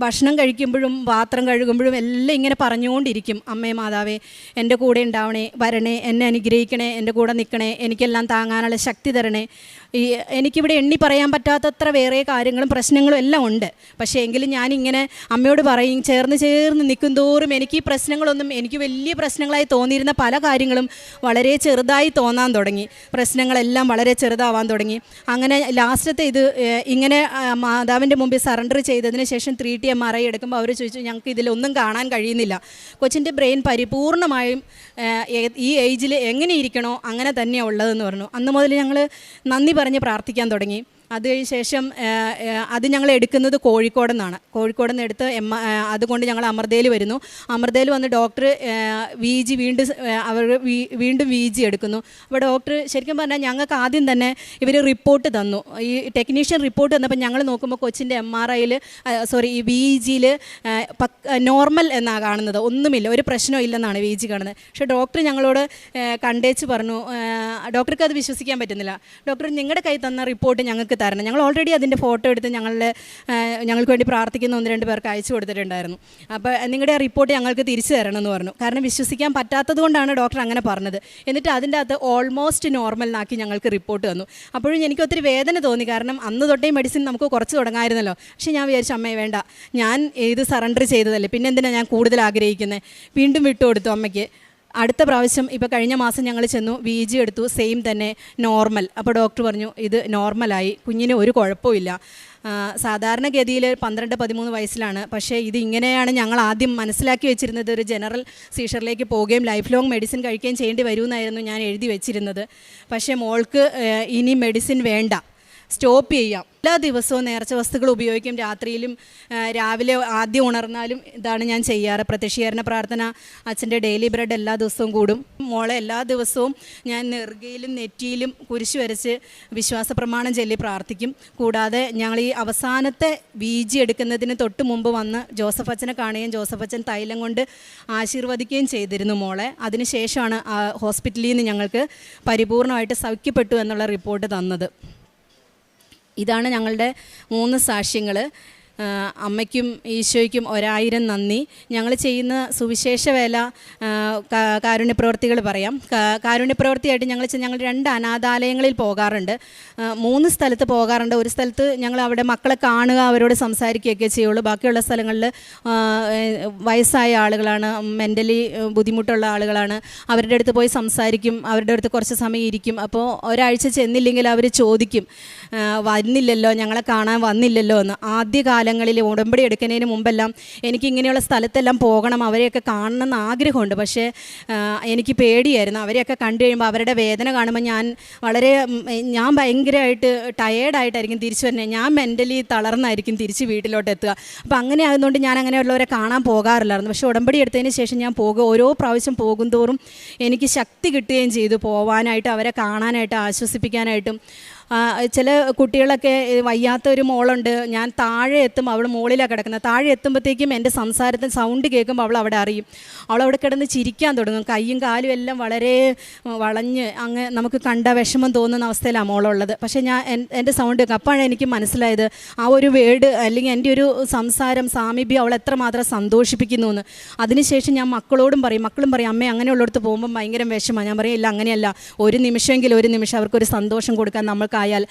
ഭക്ഷണം കഴിക്കുമ്പോഴും പാത്രം കഴുകുമ്പോഴും എല്ലാം ഇങ്ങനെ പറഞ്ഞുകൊണ്ടിരിക്കും, അമ്മേ മാതാവേ എൻ്റെ കൂടെ ഉണ്ടാവണേ, വരണേ, എന്നെ അനുഗ്രഹിക്കണേ, എൻ്റെ കൂടെ നിൽക്കണേ, എനിക്കെല്ലാം താങ്ങാനുള്ള ശക്തി തരണേ. എനിക്കിവിടെ എണ്ണി പറയാൻ പറ്റാത്തത്ര വേറെ കാര്യങ്ങളും പ്രശ്നങ്ങളും എല്ലാം ഉണ്ട്. പക്ഷേ എങ്കിലും ഞാനിങ്ങനെ അമ്മയോട് പറയും, ചേർന്ന് നിൽക്കും തോറും എനിക്ക് ഈ പ്രശ്നങ്ങളൊന്നും, എനിക്ക് വലിയ പ്രശ്നങ്ങളായി തോന്നിയിരുന്ന പല കാര്യങ്ങളും വളരെ ചെറുതായി തോന്നാൻ തുടങ്ങി. പ്രശ്നങ്ങളെല്ലാം വളരെ ചെറുതാവാൻ തുടങ്ങി. അങ്ങനെ ലാസ്റ്റത്തെ ഇത് ഇങ്ങനെ മാതാവിൻ്റെ മുമ്പിൽ സറണ്ടർ ചെയ്തതിന് ശേഷം 3T MRI എടുക്കുമ്പോൾ അവർ ചോദിച്ചു, ഞങ്ങൾക്ക് ഇതിലൊന്നും കാണാൻ കഴിയുന്നില്ല, കൊച്ചിൻ്റെ ബ്രെയിൻ പരിപൂർണമായും ഈ ഏജിൽ എങ്ങനെ ഇരിക്കണോ അങ്ങനെ തന്നെയാണ് ഉള്ളതെന്ന് പറഞ്ഞു. അന്ന് മുതൽ ഞങ്ങൾ നന്ദി പറഞ്ഞ് പ്രാർത്ഥിക്കാൻ തുടങ്ങി. അത് കഴിഞ്ഞ ശേഷം അത് ഞങ്ങൾ എടുക്കുന്നത് കോഴിക്കോട് നിന്നാണ്. കോഴിക്കോട് നിന്ന് എടുത്ത് അതുകൊണ്ട് ഞങ്ങൾ അമൃതയിൽ വരുന്നു. അമൃതയിൽ വന്ന് ഡോക്ടർ VG വീണ്ടും VG എടുക്കുന്നു. അപ്പോൾ ഡോക്ടർ ശരിക്കും പറഞ്ഞാൽ ഞങ്ങൾക്ക് ആദ്യം തന്നെ ഇവർ റിപ്പോർട്ട് തന്നു. ഈ ടെക്നീഷ്യൻ റിപ്പോർട്ട് തന്നപ്പോൾ ഞങ്ങൾ നോക്കുമ്പോൾ കൊച്ചിൻ്റെ MRIയിൽ ഈ VGയിൽ നോർമൽ എന്നാണ് കാണുന്നത്, ഒന്നുമില്ല, ഒരു പ്രശ്നവും ഇല്ലെന്നാണ് VG കാണുന്നത്. പക്ഷേ ഡോക്ടർ ഞങ്ങളോട് കണ്ടേച്ച് പറഞ്ഞു, ഡോക്ടർക്ക് അത് വിശ്വസിക്കാൻ പറ്റുന്നില്ല. ഡോക്ടർ നിങ്ങളുടെ കയ്യിൽ തന്ന റിപ്പോർട്ട് ഞങ്ങൾക്ക് തരണം, ഞങ്ങൾ ഓൾറെഡി അതിൻ്റെ ഫോട്ടോ എടുത്ത് ഞങ്ങൾക്ക് വേണ്ടി പ്രാർത്ഥിക്കുന്ന 1-2 പേർക്ക് അയച്ചു കൊടുത്തിട്ടുണ്ടായിരുന്നു. അപ്പോൾ നിങ്ങളുടെ റിപ്പോർട്ട് ഞങ്ങൾക്ക് തിരിച്ചു തരണം എന്ന് പറഞ്ഞു. കാരണം വിശ്വസിക്കാൻ പറ്റാത്തത് കൊണ്ടാണ് ഡോക്ടർ അങ്ങനെ പറഞ്ഞത്. എന്നിട്ട് അതിൻ്റെ അകത്ത് ഓൾമോസ്റ്റ് നോർമൽ എന്നാക്കി ഞങ്ങൾക്ക് റിപ്പോർട്ട് തന്നു. അപ്പോഴും എനിക്ക് ഒത്തിരി വേദന തോന്നി. കാരണം അന്ന് തൊട്ടേ മെഡിസിൻ നമുക്ക് കുറച്ച് തുടങ്ങാമായിരുന്നല്ലോ. പക്ഷേ ഞാൻ വിചാരിച്ചു, അമ്മയെ വേണ്ട, ഞാൻ ഇത് സറണ്ടർ ചെയ്തതല്ലേ, പിന്നെ എന്തിനാണ് ഞാൻ കൂടുതൽ ആഗ്രഹിക്കുന്നത്. വീണ്ടും വിട്ടുകൊടുത്തു അമ്മയ്ക്ക്. അടുത്ത പ്രാവശ്യം ഇപ്പോൾ കഴിഞ്ഞ മാസം ഞങ്ങൾ ചെന്നു, VG എടുത്തു, സെയിം തന്നെ നോർമൽ. അപ്പോൾ ഡോക്ടർ പറഞ്ഞു ഇത് നോർമലായി, കുഞ്ഞിന് ഒരു കുഴപ്പമില്ല. സാധാരണഗതിയിൽ 12-13 വയസ്സിലാണ്. പക്ഷേ ഇത് ഇങ്ങനെയാണ് ഞങ്ങൾ ആദ്യം മനസ്സിലാക്കി വെച്ചിരുന്നത്. ഒരു ജനറൽ സീഷറിലേക്ക് പോവുകയും ലൈഫ് ലോങ് മെഡിസിൻ കഴിക്കുകയും ചെയ്യേണ്ടി വരുമെന്നായിരുന്നു ഞാൻ എഴുതി വെച്ചിരുന്നത്. പക്ഷേ മോൾക്ക് ഇനി മെഡിസിൻ വേണ്ട, സ്റ്റോപ്പ് ചെയ്യാം. എല്ലാ ദിവസവും നേർച്ച വസ്തുക്കൾ ഉപയോഗിക്കും. രാത്രിയിലും രാവിലെ ആദ്യം ഉണർന്നാലും ഇതാണ് ഞാൻ ചെയ്യാറ്. പ്രത്യക്ഷീകരണ പ്രാർത്ഥന, അച്ഛൻ്റെ ഡെയിലി ബ്രെഡ് എല്ലാ ദിവസവും കൂടും. മോളെ എല്ലാ ദിവസവും ഞാൻ നെറുകയിലും നെറ്റിയിലും കുരിശ് വരച്ച് വിശ്വാസ പ്രമാണം ചൊല്ലി പ്രാർത്ഥിക്കും. കൂടാതെ ഞങ്ങൾ ഈ അവസാനത്തെ VG എടുക്കുന്നതിന് തൊട്ട് മുമ്പ് വന്ന് ജോസഫ് അച്ഛനെ കാണുകയും ജോസഫ് അച്ഛൻ തൈലം കൊണ്ട് ആശീർവദിക്കുകയും ചെയ്തിരുന്നു മോളെ. അതിനുശേഷമാണ് ഹോസ്പിറ്റലിൽ നിന്ന് ഞങ്ങൾക്ക് പരിപൂർണമായിട്ട് സൗഖ്യപ്പെട്ടു എന്നുള്ള റിപ്പോർട്ട് തന്നത്. ഇതാണ് ഞങ്ങളുടെ 3 സാക്ഷ്യങ്ങൾ. അമ്മയ്ക്കും ഈശോയ്ക്കും 1000 നന്ദി. ഞങ്ങൾ ചെയ്യുന്ന സുവിശേഷ വേല കാരുണ്യപ്രവർത്തികൾ പറയാം. കാരുണ്യപ്രവൃത്തിയായിട്ട് ഞങ്ങൾ 2 അനാഥാലയങ്ങളിൽ പോകാറുണ്ട്. 3 സ്ഥലത്ത് പോകാറുണ്ട്. ഒരു സ്ഥലത്ത് ഞങ്ങൾ അവിടെ മക്കളെ കാണുക, അവരോട് സംസാരിക്കുകയൊക്കെ ചെയ്യുള്ളൂ. ബാക്കിയുള്ള സ്ഥലങ്ങളിൽ വയസ്സായ ആളുകളാണ്, മെൻ്റലി ബുദ്ധിമുട്ടുള്ള ആളുകളാണ്. അവരുടെ അടുത്ത് പോയി സംസാരിക്കും, അവരുടെ അടുത്ത് കുറച്ച് സമയം ഇരിക്കും. അപ്പോൾ ഒരാഴ്ച ചെന്നില്ലെങ്കിൽ അവർ ചോദിക്കും, വന്നില്ലല്ലോ, ഞങ്ങളെ കാണാൻ വന്നില്ലല്ലോ എന്ന്. ആദ്യ കാലങ്ങളിൽ ഉടമ്പടി എടുക്കുന്നതിന് മുമ്പെല്ലാം എനിക്ക് ഇങ്ങനെയുള്ള സ്ഥലത്തെല്ലാം പോകണം, അവരെയൊക്കെ കാണണമെന്ന് ആഗ്രഹമുണ്ട്. പക്ഷേ എനിക്ക് പേടിയായിരുന്നു. അവരെയൊക്കെ കണ്ടു കഴിയുമ്പോൾ അവരുടെ വേദന കാണുമ്പോൾ ഞാൻ ഭയങ്കരമായിട്ട് ടയേർഡായിട്ടായിരിക്കും തിരിച്ചു വരുന്നത്. ഞാൻ മെൻ്റലി തളർന്നായിരിക്കും തിരിച്ച് വീട്ടിലോട്ട് എത്തുക. അപ്പോൾ അങ്ങനെ ആയതുകൊണ്ട് ഞാൻ അങ്ങനെയുള്ളവരെ കാണാൻ പോകാറില്ലായിരുന്നു. പക്ഷേ ഉടമ്പടി എടുത്തതിന് ശേഷം ഞാൻ ഓരോ പ്രാവശ്യം പോകും തോറും എനിക്ക് ശക്തി കിട്ടുകയും ചെയ്തു, പോവാനായിട്ട്, അവരെ കാണാനായിട്ട്, ആശ്വസിപ്പിക്കാനായിട്ടും. ചില കുട്ടികളൊക്കെ വയ്യാത്ത ഒരു മോളുണ്ട്, ഞാൻ താഴെ എത്തും, അവൾ മുകളിലാണ് കിടക്കുന്നത്. താഴെ എത്തുമ്പോഴത്തേക്കും എൻ്റെ സംസാരത്തിന് സൗണ്ട് കേൾക്കുമ്പോൾ അവൾ അവിടെ അറിയും. അവളവിടെ കിടന്ന് ചിരിക്കാൻ തുടങ്ങും. കൈയും കാലും എല്ലാം വളരെ വളഞ്ഞ് നമുക്ക് കണ്ട വിഷമം തോന്നുന്ന അവസ്ഥയിലാണ് മോളുള്ളത്. പക്ഷേ എൻ്റെ സൗണ്ട് കേൾക്കും. അപ്പോഴാണ് എനിക്ക് മനസ്സിലായത് ആ ഒരു വേർഡ് അല്ലെങ്കിൽ എൻ്റെ ഒരു സംസാരം, സാമീപ്യം അവൾ എത്രമാത്രം സന്തോഷിപ്പിക്കുന്നു എന്ന്. അതിനുശേഷം ഞാൻ മക്കളും പറയും, അമ്മേ അങ്ങനെയുള്ളിടത്ത് പോകുമ്പോൾ ഭയങ്കര വിഷമമാണ്. ഞാൻ പറയും, ഇല്ല അങ്ങനെയല്ല, ഒരു നിമിഷം അവർക്കൊരു സന്തോഷം കൊടുക്കാൻ നമ്മൾക്കായാൽ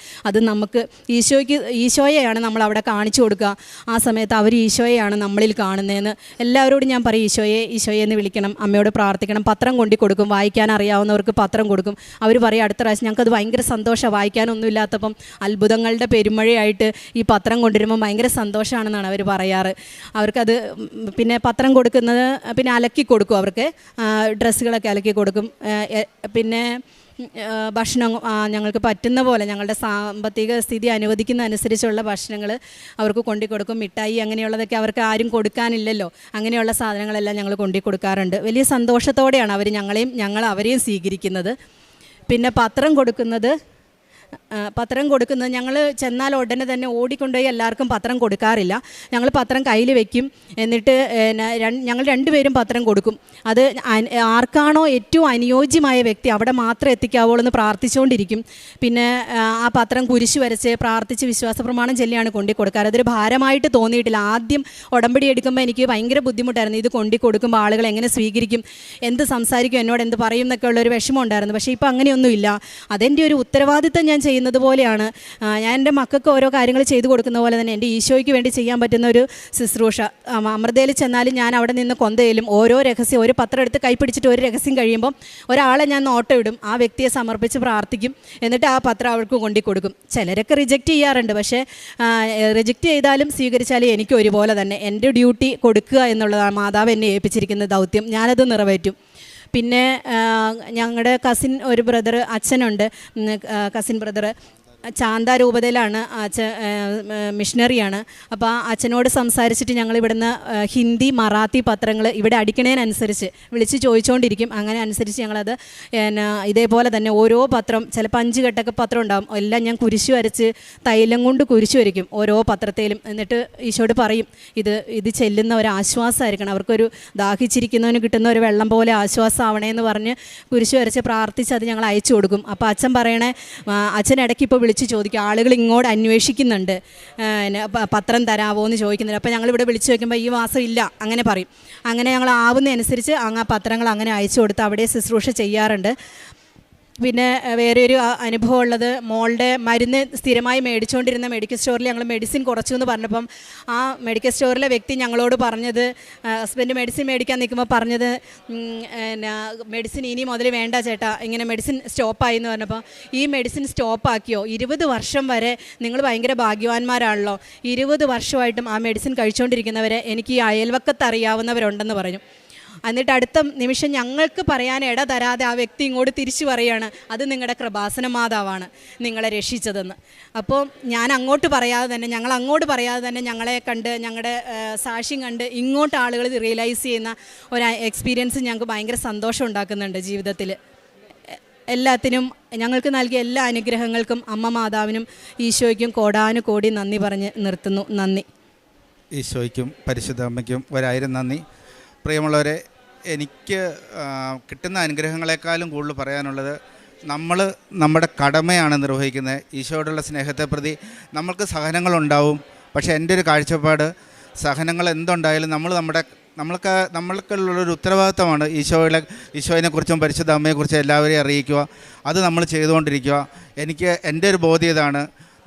അത് നമുക്ക് ഈശോയെയാണ് നമ്മൾ അവിടെ കാണിച്ചു കൊടുക്കുക. ആ സമയത്ത് അവർ ഈശോയെയാണ് നമ്മളിൽ കാണുന്നതെന്ന് എല്ലാവരോടും ഞാൻ പറയും, ഈശോയെ എന്ന് വിളിക്കണം, അമ്മയോട് പ്രാർത്ഥിക്കണം. പത്രം കൊണ്ടു കൊടുക്കും, വായിക്കാൻ അറിയാവുന്നവർക്ക് പത്രം കൊടുക്കും. അവർ പറയും, അടുത്ത പ്രാവശ്യം ഞങ്ങൾക്കത് ഭയങ്കര സന്തോഷമാണ്, വായിക്കാനൊന്നും ഇല്ലാത്തപ്പം അത്ഭുതങ്ങളുടെ പെരുമഴയായിട്ട് ഈ പത്രം കൊണ്ടുവരുമ്പോൾ ഭയങ്കര സന്തോഷമാണെന്നാണ് അവർ പറയാറ്. അവർക്കത് പിന്നെ പത്രം കൊടുക്കുന്നത്, പിന്നെ അലക്കി കൊടുക്കും, അവർക്ക് ഡ്രസ്സുകളൊക്കെ അലക്കി കൊടുക്കും. പിന്നെ ഭക്ഷണം ഞങ്ങൾക്ക് പറ്റുന്ന പോലെ, ഞങ്ങളുടെ സാമ്പത്തിക സ്ഥിതി അനുവദിക്കുന്ന അനുസരിച്ചുള്ള ഭക്ഷണങ്ങൾ അവർക്ക് കൊണ്ടുകൊടുക്കും. മിഠായി അങ്ങനെയുള്ളതൊക്കെ അവർക്ക് ആരും കൊടുക്കാനില്ലല്ലോ, അങ്ങനെയുള്ള സാധനങ്ങളെല്ലാം ഞങ്ങൾ കൊണ്ടുകൊടുക്കാറുണ്ട്. വലിയ സന്തോഷത്തോടെയാണ് ഞങ്ങൾ അവരെയും സ്വീകരിക്കുന്നത്. പിന്നെ പത്രം കൊടുക്കുന്നത് ഞങ്ങൾ ചെന്നാൽ ഉടനെ തന്നെ ഓടിക്കൊണ്ടുപോയി എല്ലാവർക്കും പത്രം കൊടുക്കാറില്ല. ഞങ്ങൾ പത്രം കയ്യിൽ വെക്കും, എന്നിട്ട് ഞങ്ങൾ 2 പേരും പത്രം കൊടുക്കും. അത് ആർക്കാണോ ഏറ്റവും അനുയോജ്യമായ വ്യക്തി അവിടെ മാത്രം എത്തിക്കാവുള്ളൂ എന്ന് പ്രാർത്ഥിച്ചുകൊണ്ടിരിക്കും. പിന്നെ ആ പത്രം കുരിശ് വരച്ച് പ്രാർത്ഥിച്ച് വിശ്വാസ പ്രമാണം ചൊല്ലിയാണ് കൊടുക്കാറ്. അതൊരു ഭാരമായിട്ട് തോന്നിയിട്ടില്ല. ആദ്യം ഉടമ്പടി എടുക്കുമ്പോൾ എനിക്ക് ഭയങ്കര ബുദ്ധിമുട്ടായിരുന്നു. ഇത് കൊടുക്കുമ്പോൾ ആളുകൾ എങ്ങനെ സ്വീകരിക്കും, എന്ത് സംസാരിക്കും, എന്നോട് എന്ത് പറയും എന്നൊക്കെ ഉള്ളൊരു വിഷമം ഉണ്ടായിരുന്നു. പക്ഷേ ഇപ്പോൾ അങ്ങനെയൊന്നുമില്ല. അതെൻ്റെ ഒരു ഉത്തരവാദിത്തം ഞാൻ ചെയ്യുന്നത് പോലെയാണ്. ഞാൻ എൻ്റെ മക്കൾക്ക് ഓരോ കാര്യങ്ങൾ ചെയ്തു കൊടുക്കുന്ന പോലെ തന്നെ എൻ്റെ ഈശോയ്ക്ക് വേണ്ടി ചെയ്യാൻ പറ്റുന്ന ഒരു ശുശ്രൂഷ. അമൃതയിൽ ചെന്നാലും ഞാൻ അവിടെ നിന്ന് കൊന്തയിലും ഓരോ രഹസ്യം, ഒരു പത്രം എടുത്ത് കൈപ്പിടിച്ചിട്ട് ഒരു രഹസ്യം കഴിയുമ്പോൾ ഒരാളെ ഞാൻ നോട്ടം ഇടും, ആ വ്യക്തിയെ സമർപ്പിച്ച് പ്രാർത്ഥിക്കും, എന്നിട്ട് ആ പത്രം അവർക്ക് കൊടുക്കും. ചിലരൊക്കെ റിജക്റ്റ് ചെയ്യാറുണ്ട്, പക്ഷേ റിജക്റ്റ് ചെയ്താലും സ്വീകരിച്ചാലും എനിക്ക് ഒരുപോലെ തന്നെ എൻ്റെ ഡ്യൂട്ടി കൊടുക്കുക എന്നുള്ളതാണ് മാതാവ് എന്നെ ഏൽപ്പിച്ചിരിക്കുന്ന ദൗത്യം. ഞാനത് നിറവേറ്റും. പിന്നെ ഞങ്ങളുടെ കസിൻ ഒരു ബ്രദർ, അച്ഛനുണ്ട്, കസിൻ ബ്രദർ ചാന്ത രൂപതയിലാണ്. മിഷണറിയാണ്. അപ്പോൾ ആ അച്ഛനോട് സംസാരിച്ചിട്ട് ഞങ്ങൾ ഇവിടുന്ന് ഹിന്ദി, മറാത്തി പത്രങ്ങൾ ഇവിടെ അടിക്കണതിനനുസരിച്ച് വിളിച്ച് ചോദിച്ചുകൊണ്ടിരിക്കും. അങ്ങനെ അനുസരിച്ച് ഞങ്ങളത് ഇതേപോലെ തന്നെ ഓരോ പത്രം, ചിലപ്പോൾ 5 കെട്ടൊക്കെ പത്രം ഉണ്ടാകും, എല്ലാം ഞാൻ കുരിശ് വരച്ച് തൈലം കൊണ്ട് കുരിശ് വരയ്ക്കും ഓരോ പത്രത്തിലും. എന്നിട്ട് ഈശോയോട് പറയും, ഇത് ചെല്ലുന്ന ഒരു ആശ്വാസമായിരിക്കണം, അവർക്കൊരു ദാഹിച്ചിരിക്കുന്നവന് കിട്ടുന്ന ഒരു വെള്ളം പോലെ ആശ്വാസമാവണേ എന്ന് പറഞ്ഞ് കുരിശ് വരച്ച് പ്രാർത്ഥിച്ച് അത് ഞങ്ങൾ അയച്ചു കൊടുക്കും. അപ്പോൾ അച്ഛൻ പറയണേ, അച്ഛൻ ഇടയ്ക്ക് ഇപ്പോൾ വിളിച്ച് ചോദിക്കും, ആളുകൾ ഇങ്ങോട്ട് അന്വേഷിക്കുന്നുണ്ട്, പത്രം തരാമോ എന്ന് ചോദിക്കുന്നുണ്ട്. അപ്പോൾ ഞങ്ങളിവിടെ വിളിച്ച് ചോദിക്കുമ്പോൾ ഈ മാസം ഇല്ല അങ്ങനെ പറയും. അങ്ങനെ ഞങ്ങൾ ആവുന്നതനുസരിച്ച് ആ പത്രങ്ങൾ അങ്ങനെ അയച്ചു കൊടുത്ത് അവിടെ ശുശ്രൂഷ ചെയ്യാറുണ്ട്. പിന്നെ വേറെ ഒരു അനുഭവം ഉള്ളത്, മോളുടെ മരുന്ന് സ്ഥിരമായി മേടിച്ചുകൊണ്ടിരുന്ന മെഡിക്കൽ സ്റ്റോറിൽ ഞങ്ങൾ മെഡിസിൻ കുറച്ചു എന്ന് പറഞ്ഞപ്പം ആ മെഡിക്കൽ സ്റ്റോറിലെ വ്യക്തി ഞങ്ങളോട് പറഞ്ഞത്, ഹസ്ബൻഡ് മെഡിസിൻ മേടിക്കാൻ നിൽക്കുമ്പോൾ പറഞ്ഞത്, മെഡിസിൻ ഇനി മുതൽ വേണ്ട ചേട്ടാ, ഇങ്ങനെ മെഡിസിൻ സ്റ്റോപ്പായി എന്ന് പറഞ്ഞപ്പോൾ, ഈ മെഡിസിൻ സ്റ്റോപ്പാക്കിയോ, 20 വർഷം വരെ നിങ്ങൾ ഭയങ്കര ഭാഗ്യവാന്മാരാണല്ലോ, 20 വർഷമായിട്ടും ആ മെഡിസിൻ കഴിച്ചുകൊണ്ടിരിക്കുന്നവരെ എനിക്ക് ഈ അയൽവക്കത്ത് അറിയാവുന്നവരുണ്ടെന്ന് പറഞ്ഞു. എന്നിട്ട് അടുത്ത നിമിഷം ഞങ്ങൾക്ക് പറയാൻ ഇട തരാതെ ആ വ്യക്തി ഇങ്ങോട്ട് തിരിച്ചു പറയുകയാണ്, അത് നിങ്ങളുടെ കൃപാസന മാതാവാണ് നിങ്ങളെ രക്ഷിച്ചതെന്ന്. അപ്പോൾ ഞങ്ങൾ അങ്ങോട്ട് പറയാതെ തന്നെ ഞങ്ങളെ കണ്ട്, ഞങ്ങളുടെ സാക്ഷ്യം കണ്ട് ഇങ്ങോട്ട് ആളുകൾ റിയലൈസ് ചെയ്യുന്ന ഒരു എക്സ്പീരിയൻസ് ഞങ്ങൾക്ക് ഭയങ്കര സന്തോഷം ഉണ്ടാക്കുന്നുണ്ട് ജീവിതത്തിൽ. എല്ലാത്തിനും ഞങ്ങൾക്ക് നൽകിയ എല്ലാ അനുഗ്രഹങ്ങൾക്കും അമ്മ മാതാവിനും ഈശോയ്ക്കും കോടാനുകോടി നന്ദി പറഞ്ഞ് നിർത്തുന്നു. നന്ദി. ഈശോയ്ക്കും പരിശുദ്ധ അമ്മയ്ക്കും 1000 നന്ദി. പ്രിയമുള്ളവരെ, എനിക്ക് കിട്ടുന്ന അനുഗ്രഹങ്ങളെക്കാളും കൂടുതൽ പറയാനുള്ളത്, നമ്മുടെ കടമയാണ് നിർവഹിക്കുന്നത്. ഈശോയോടുള്ള സ്നേഹത്തെ പ്രതി നമ്മൾക്ക് സഹനങ്ങളുണ്ടാവും, പക്ഷേ എൻ്റെ ഒരു കാഴ്ചപ്പാട് സഹനങ്ങൾ എന്തുണ്ടായാലും നമ്മൾക്കുള്ളൊരു ഉത്തരവാദിത്തമാണ് ഈശോയെക്കുറിച്ചും പരിശുദ്ധ അമ്മയെക്കുറിച്ചും എല്ലാവരെയും അറിയിക്കുക. അത് നമ്മൾ ചെയ്തുകൊണ്ടിരിക്കുക. എൻ്റെ ഒരു ബോധ്യം ഇതാണ്,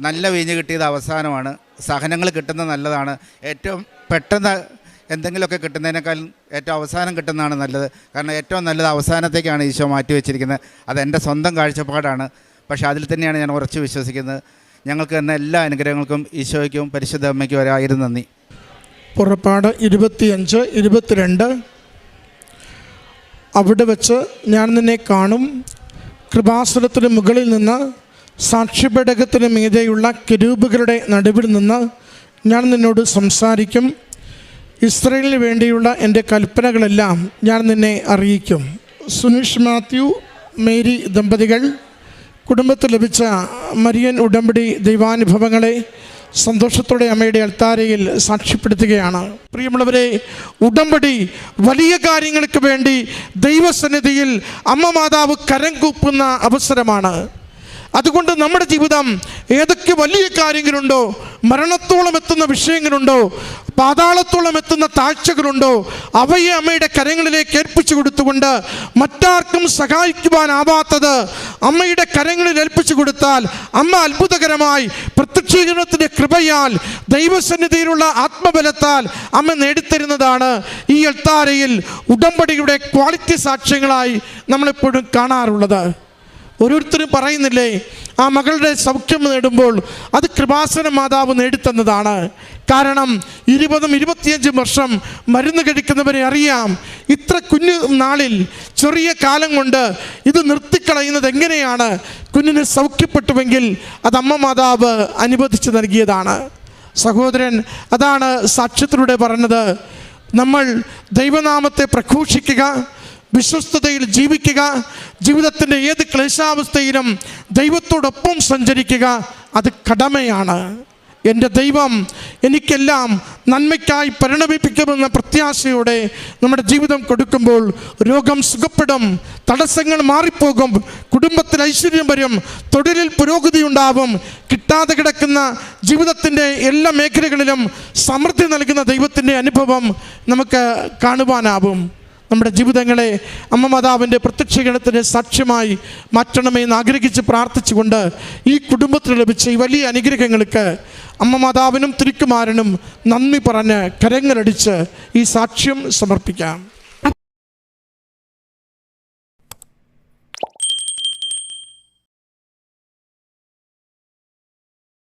നല്ല വീഞ്ഞ് കിട്ടിയത് അവസാനമാണ്, സഹനങ്ങൾ കിട്ടുന്നത് നല്ലതാണ്. ഏറ്റവും പെട്ടെന്ന് എന്തെങ്കിലുമൊക്കെ കിട്ടുന്നതിനേക്കാൾ ഏറ്റവും അവസാനം കിട്ടുന്നതാണ് നല്ലത്. കാരണം ഏറ്റവും നല്ലത് അവസാനത്തേക്കാണ് ഈശോ മാറ്റിവെച്ചിരിക്കുന്നത്. അതെൻ്റെ സ്വന്തം കാഴ്ചപ്പാടാണ്. പക്ഷേ അതിൽ തന്നെയാണ് ഞാൻ ഉറച്ചു വിശ്വസിക്കുന്നത്. ഞങ്ങൾക്ക് തന്ന എല്ലാ അനുഗ്രഹങ്ങൾക്കും ഈശോയ്ക്കും പരിശുദ്ധ അമ്മയ്ക്കും 1000 നന്ദി. പുറപ്പാട് 25-22. അവിടെ വച്ച് ഞാൻ നിന്നെ കാണും, കൃപാസനത്തിന് മുകളിൽ നിന്ന് സാക്ഷ്യപേടകത്തിന് മീതെയുള്ള കെരൂബുകളുടെ നടുവിൽ നിന്ന് ഞാൻ നിന്നോട് സംസാരിക്കും. ഇസ്രായേലിന് വേണ്ടിയുള്ള എൻ്റെ കൽപ്പനകളെല്ലാം ഞാൻ നിന്നെ അറിയിക്കും. സുനീഷ് മാത്യു മേരി ദമ്പതികൾ കുടുംബത്തിൽ ലഭിച്ച മരിയൻ ഉടമ്പടി ദൈവാനുഭവങ്ങളെ സന്തോഷത്തോടെ അമ്മയുടെ അൾത്താരയിൽ സാക്ഷ്യപ്പെടുത്തുകയാണ്. പ്രിയമുള്ളവരെ, ഉടമ്പടി വലിയ കാര്യങ്ങൾക്ക് വേണ്ടി ദൈവസന്നിധിയിൽ അമ്മ മാതാവ് കരം കൂപ്പുന്ന അവസരമാണ്. അതുകൊണ്ട് നമ്മുടെ ജീവിതം ഏതൊക്കെ വലിയ കാര്യങ്ങളുണ്ടോ, മരണത്തോളം എത്തുന്ന വിഷയങ്ങളുണ്ടോ, പാതാളത്തോളം എത്തുന്ന താഴ്ചകളുണ്ടോ, അവയെ അമ്മയുടെ കരങ്ങളിലേക്ക് ഏൽപ്പിച്ചു കൊടുത്തുകൊണ്ട് മറ്റാർക്കും സഹായിക്കുവാനാവാത്തത് അമ്മയുടെ കരങ്ങളിൽ ഏൽപ്പിച്ചു കൊടുത്താൽ അമ്മ അത്ഭുതകരമായി പ്രത്യക്ഷീകരണത്തിൻ്റെ കൃപയാൽ ദൈവസന്നിധിയിലുള്ള ആത്മബലത്താൽ അമ്മ നേടിത്തരുന്നതാണ് ഈ അൾത്താരയിൽ ഉടമ്പടിയുടെ ക്വാളിറ്റി സാക്ഷ്യങ്ങളായി നമ്മളെപ്പോഴും കാണാറുള്ളത്. ഓരോരുത്തരും പറയുന്നില്ലേ, ആ മകളുടെ സൗഖ്യം നേടുമ്പോൾ അത് കൃപാസന മാതാവ് നേടിത്തന്നതാണ്. കാരണം 20-25 വർഷം മരുന്ന് കഴിക്കുന്നവരെ അറിയാം, ഇത്ര കുഞ്ഞു നാളിൽ ചെറിയ കാലം കൊണ്ട് ഇത് നിർത്തിക്കളയുന്നത് എങ്ങനെയാണ്. കുഞ്ഞിന് സൗഖ്യപ്പെട്ടുവെങ്കിൽ അത് അമ്മ മാതാവ് അനുവദിച്ച് നൽകിയതാണ്. സഹോദരൻ അതാണ് സാക്ഷ്യത്തിലൂടെ പറഞ്ഞത്. നമ്മൾ ദൈവനാമത്തെ പ്രഘോഷിക്കുക, വിശ്വസ്തതയിൽ ജീവിക്കുക, ജീവിതത്തിൻ്റെ ഏത് ക്ലേശാവസ്ഥയിലും ദൈവത്തോടൊപ്പം സഞ്ചരിക്കുക, അത് കടമയാണ്. എൻ്റെ ദൈവം എനിക്കെല്ലാം നന്മയ്ക്കായി പരിണമിപ്പിക്കുമെന്ന പ്രത്യാശയോടെ നമ്മുടെ ജീവിതം കൊടുക്കുമ്പോൾ രോഗം സുഖപ്പെടും, തടസ്സങ്ങൾ മാറിപ്പോകും, കുടുംബത്തിൽ ഐശ്വര്യം വരും, തൊഴിലിൽ പുരോഗതി ഉണ്ടാവും, കിട്ടാതെ കിടക്കുന്ന ജീവിതത്തിൻ്റെ എല്ലാ മേഖലകളിലും സമൃദ്ധി നൽകുന്ന ദൈവത്തിൻ്റെ അനുഭവം നമുക്ക് കാണുവാനാവും. നമ്മുടെ ജീവിതങ്ങളെ അമ്മ മാതാവിൻ്റെ പ്രത്യക്ഷീകരണത്തിൻ്റെ സാക്ഷ്യമായി മാറ്റണമെന്ന് ആഗ്രഹിച്ച് പ്രാർത്ഥിച്ചുകൊണ്ട് ഈ കുടുംബത്തിന് ലഭിച്ച ഈ വലിയ അനുഗ്രഹങ്ങൾക്ക് അമ്മ മാതാവിനും തിരുക്കുമാരനും നന്ദി പറഞ്ഞ് കരങ്ങളടിച്ച് ഈ സാക്ഷ്യം സമർപ്പിക്കാം.